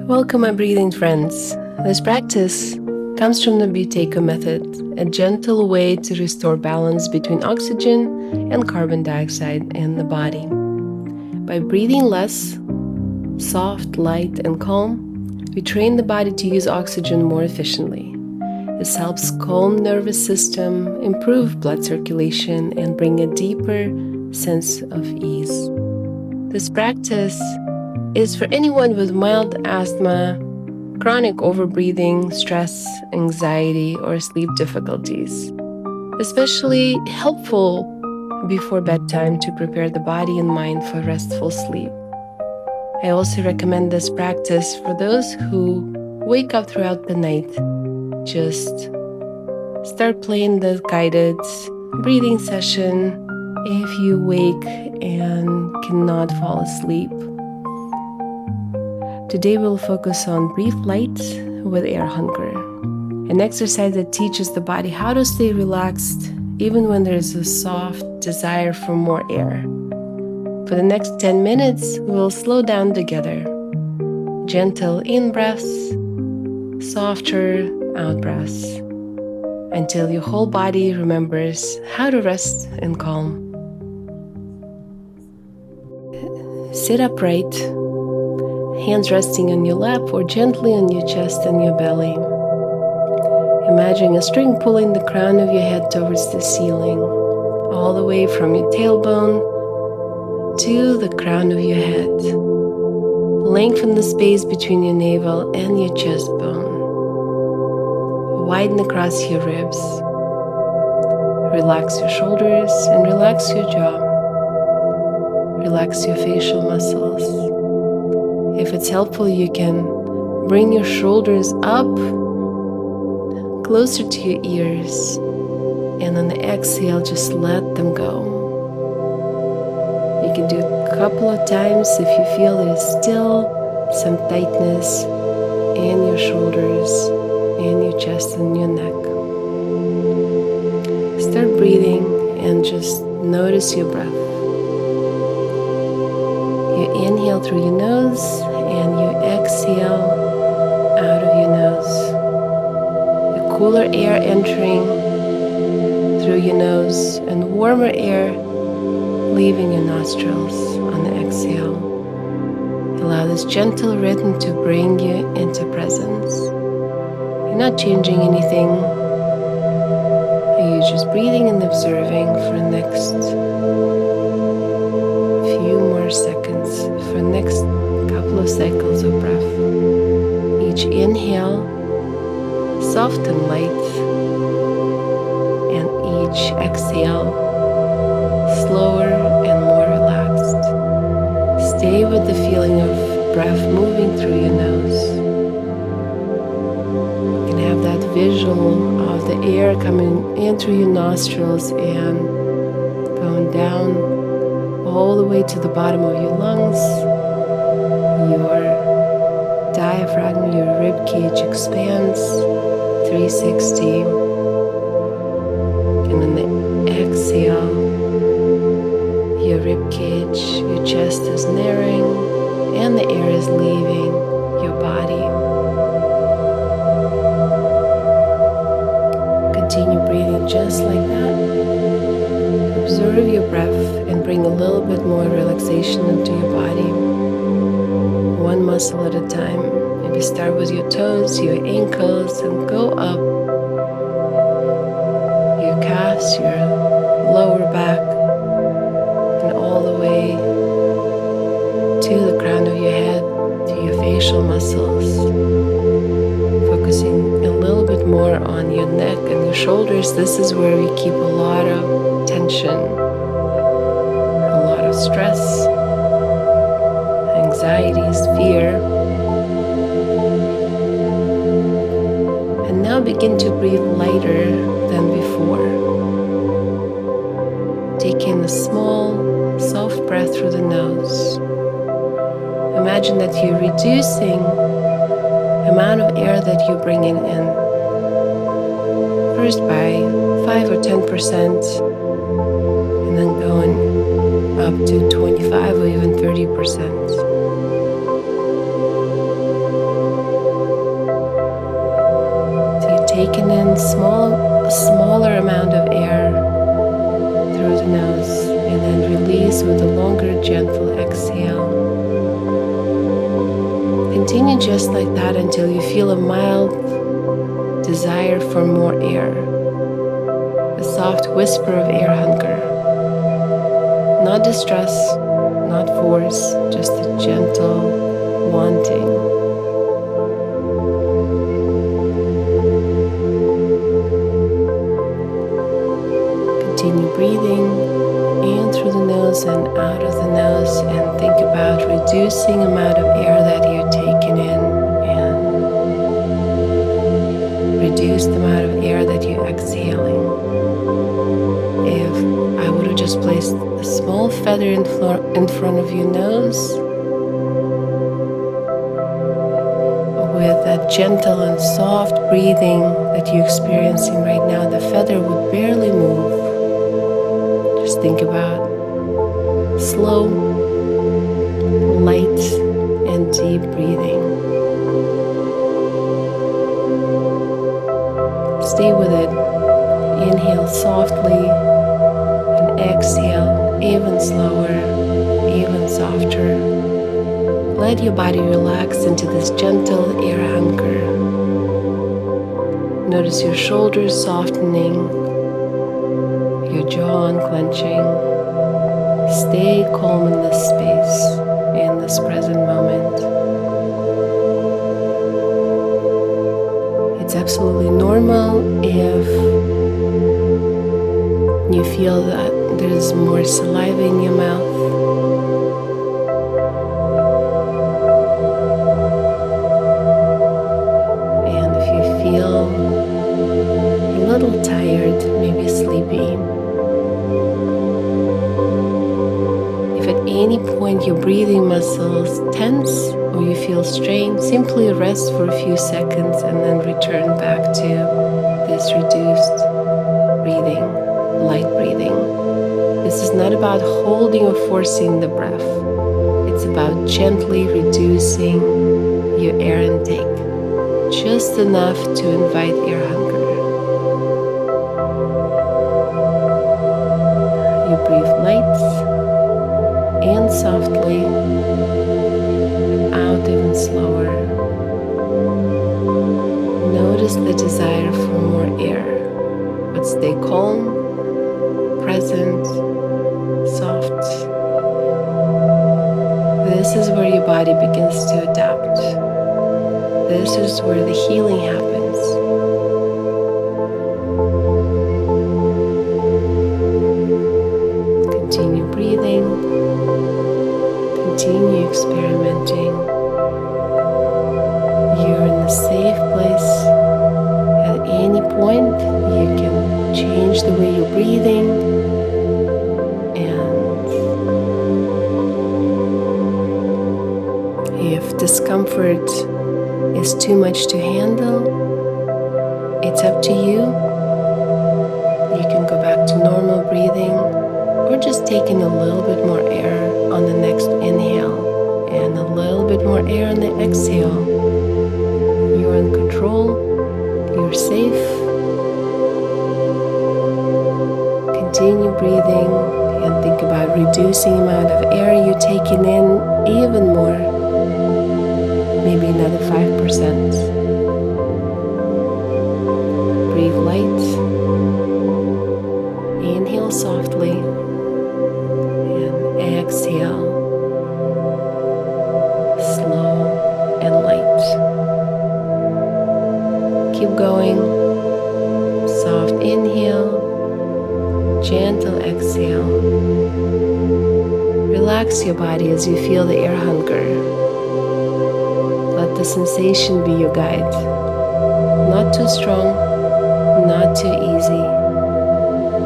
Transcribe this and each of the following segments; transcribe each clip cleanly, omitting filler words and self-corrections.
Welcome, my breathing friends. This practice comes from the Buteyko method, a gentle way to restore balance between oxygen and carbon dioxide in the body. By breathing less, soft, light, and calm, we train the body to use oxygen more efficiently. This helps calm the nervous system, improve blood circulation, and bring a deeper sense of ease. This practice is for anyone with mild asthma, chronic overbreathing, stress, anxiety, or sleep difficulties. Especially helpful before bedtime to prepare the body and mind for restful sleep. I also recommend this practice for those who wake up throughout the night. Just start playing the guided breathing session if you wake and cannot fall asleep. Today we'll focus on breathe light with air hunger, an exercise that teaches the body how to stay relaxed even when there is a soft desire for more air. For the next 10 minutes, we'll slow down together. Gentle in-breaths, softer out-breaths, until your whole body remembers how to rest and calm. Sit upright, hands resting on your lap or gently on your chest and your belly. Imagine a string pulling the crown of your head towards the ceiling, all the way from your tailbone to the crown of your head. Lengthen the space between your navel and your chest bone. Widen across your ribs. Relax your shoulders and relax your jaw. Relax your facial muscles. If it's helpful, you can bring your shoulders up closer to your ears, and on the exhale, just let them go. You can do it a couple of times if you feel there's still some tightness in your shoulders, in your chest and your neck. Start breathing and just notice your breath. You inhale through your nose and you exhale out of your nose. The cooler air entering through your nose and warmer air leaving your nostrils on the exhale. Allow this gentle rhythm to bring you into presence. You're not changing anything. You're just breathing and observing for the next few more seconds, for the next couple of cycles of breath. Each inhale, soft and light, and each exhale, slower and more relaxed. Stay with the feeling of breath moving through your nose. You can have that visual of the air coming in through your nostrils and going down all the way to the bottom of your lungs. Your diaphragm, your rib cage expands 360. And on the exhale, your rib cage, your chest is narrowing and the air is leaving your body. Continue breathing just like that. Observe your breath and bring a little bit more relaxation into your body. One muscle at a time. Maybe start with your toes, your ankles, and go up. Your calves, your lower back, and all the way to the crown of your head, to your facial muscles. Focusing a little bit more on your neck and your shoulders. This is where we keep a lot of tension, a lot of stress, anxieties, fear. And now begin to breathe lighter than before. Take in a small, soft breath through the nose. Imagine that you're reducing the amount of air that you're bringing in. First by 5 or 10%, and then going up to 25 or even 30%. taking in a smaller amount of air through the nose and then release with a longer, gentle exhale. Continue just like that until you feel a mild desire for more air, a soft whisper of air hunger. Not distress, not force, just a gentle wanting. Continue breathing in through the nose and out of the nose, and think about reducing the amount of air that you're taking in and reduce the amount of air that you're exhaling. If I would have just placed a small feather in front of your nose with that gentle and soft breathing that you're experiencing right now, the feather would barely move. Just think about slow, light, and deep breathing. Stay with it. Inhale softly and exhale even slower, even softer. Let your body relax into this gentle air hunger. Notice your shoulders softening, your jaw unclenching. Stay calm in this space, in this present moment. It's absolutely normal if you feel that there's more saliva in your mouth. And if you feel a little tired, maybe sleepy. If at any point your breathing muscles tense or you feel strained, simply rest for a few seconds and then return back to this reduced breathing, light breathing. This is not about holding or forcing the breath. It's about gently reducing your air intake, just enough to invite air hunger. You breathe light and softly, out even slower. Notice the desire for more air, but stay calm, present, soft. This is where your body begins to adapt. This is where the healing happens. Continue breathing. Continue experimenting. You're in a safe place. At any point, you can change the way you're breathing. And if discomfort is too much to handle, it's up to you. You can go back to normal breathing or just taking a little bit more air on the next inhale and a little bit more air on the exhale. You're in control. You're safe. Continue breathing and think about reducing the amount of air you're taking in even more. Maybe another 5%. Breathe light. Inhale softly and exhale slow and light. Keep going. Soft inhale, gentle exhale. Relax your body as you feel the air hunger. Let the sensation be your guide. Not too strong, not too easy.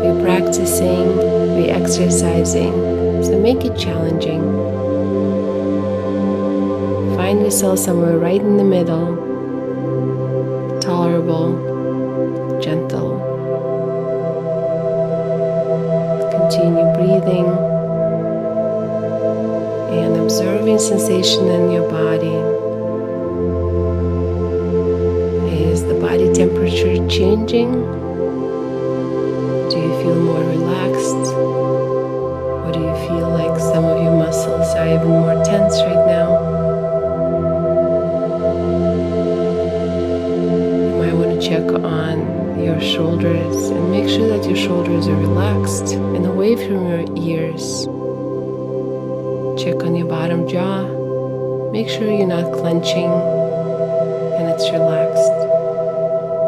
We're practicing, we're exercising, so make it challenging. Find yourself somewhere right in the middle, tolerable, gentle. Continue breathing and observing sensation in your body. Is the body temperature temperature changing? Do you feel more relaxed? Or do you feel like some of your muscles are even more tense right now? You might want to check on your shoulders and make sure that your shoulders are relaxed and away from your ears. Check on your bottom jaw. Make sure you're not clenching and it's relaxed.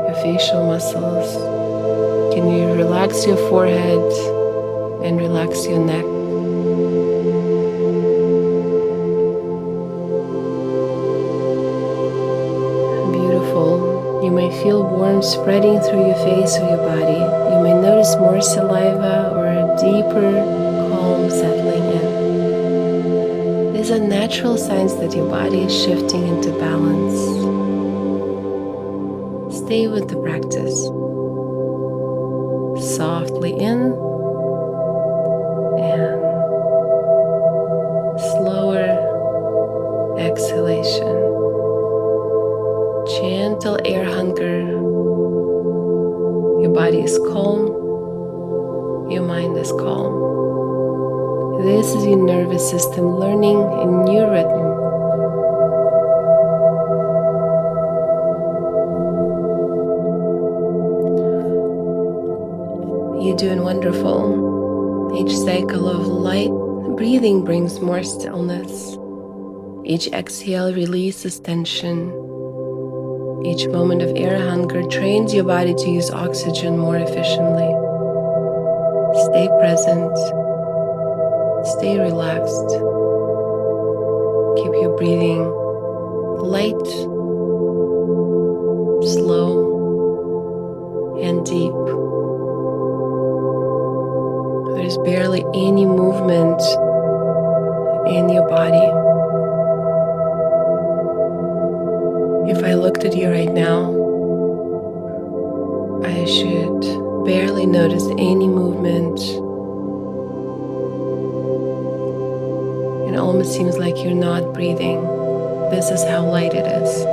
Your facial muscles. Can you relax your forehead and relax your neck? Beautiful. You may feel warmth spreading through your face or your body. You may notice more saliva or a deeper calm settling in. These are natural signs that your body is shifting into balance. Stay with the practice. Softly in and slower exhalation. Gentle air hunger. Your body is calm. Your mind is calm. This is your nervous system learning a new rhythm. You're doing wonderful. Each cycle of light breathing brings more stillness. Each exhale releases tension. Each moment of air hunger trains your body to use oxygen more efficiently. Stay present. Stay relaxed. Keep your breathing light, slow, and deep. There's barely any movement in your body. If I looked at you right now, I should barely notice any movement. It almost seems like you're not breathing. This is how light it is.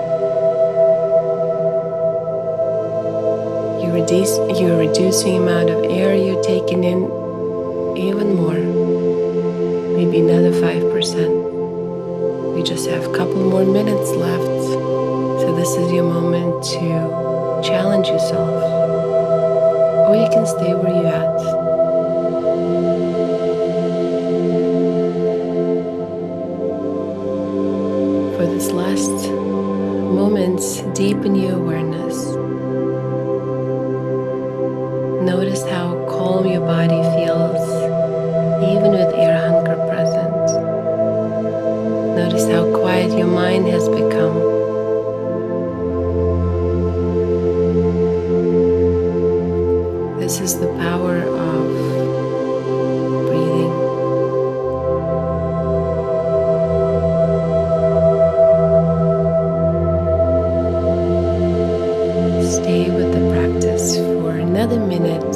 You're reducing the amount of air you're taking in even more, maybe another 5%. We just have a couple more minutes left. So this is your moment to challenge yourself, or you can stay where you're at. For this last moments, deepen your awareness. Notice how calm your body feels, even with air hunger present. Notice how quiet your mind has become. This is the power of breathing. Stay with the practice for another minute.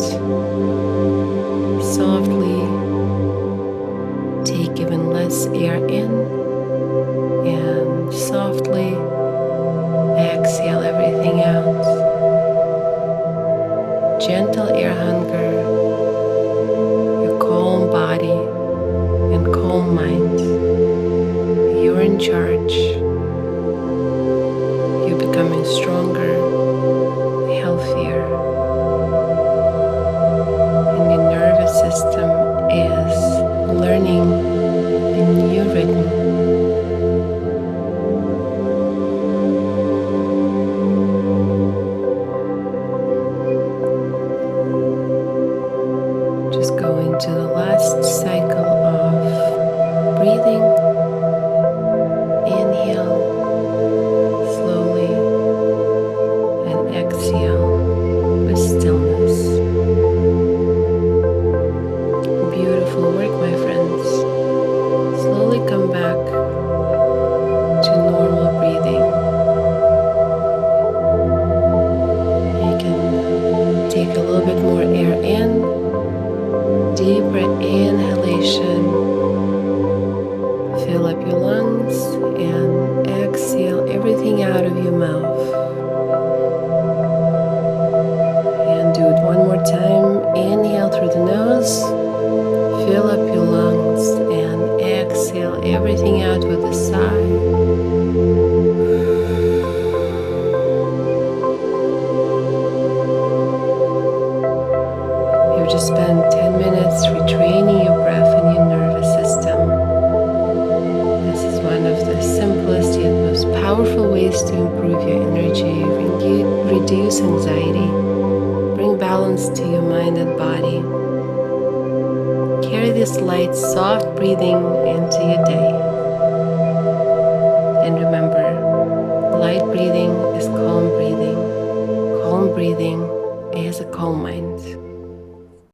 Softly take even less air in and softly exhale everything out. Gentle air hunger, your calm body and calm mind. You're in charge. You're becoming stronger, healthier, and your nervous system is learning a new rhythm. Just go into the last cycle of breathing. Inhale slowly and exhale with stillness. Beautiful work, my friends. Slowly come back to normal breathing. You can take a little bit more air in. Deeper inhalation. Fill up your lungs and exhale everything out of your mouth. time, inhale through the nose, fill up your lungs, and exhale everything out with a sigh. You've just spent 10 minutes retraining your breath and your nervous system. This is one of the simplest yet most powerful ways to improve your energy, reduce anxiety, bring balance to your mind and body. Carry this light, soft breathing into your day. And remember, light breathing is calm breathing. Calm breathing is a calm mind.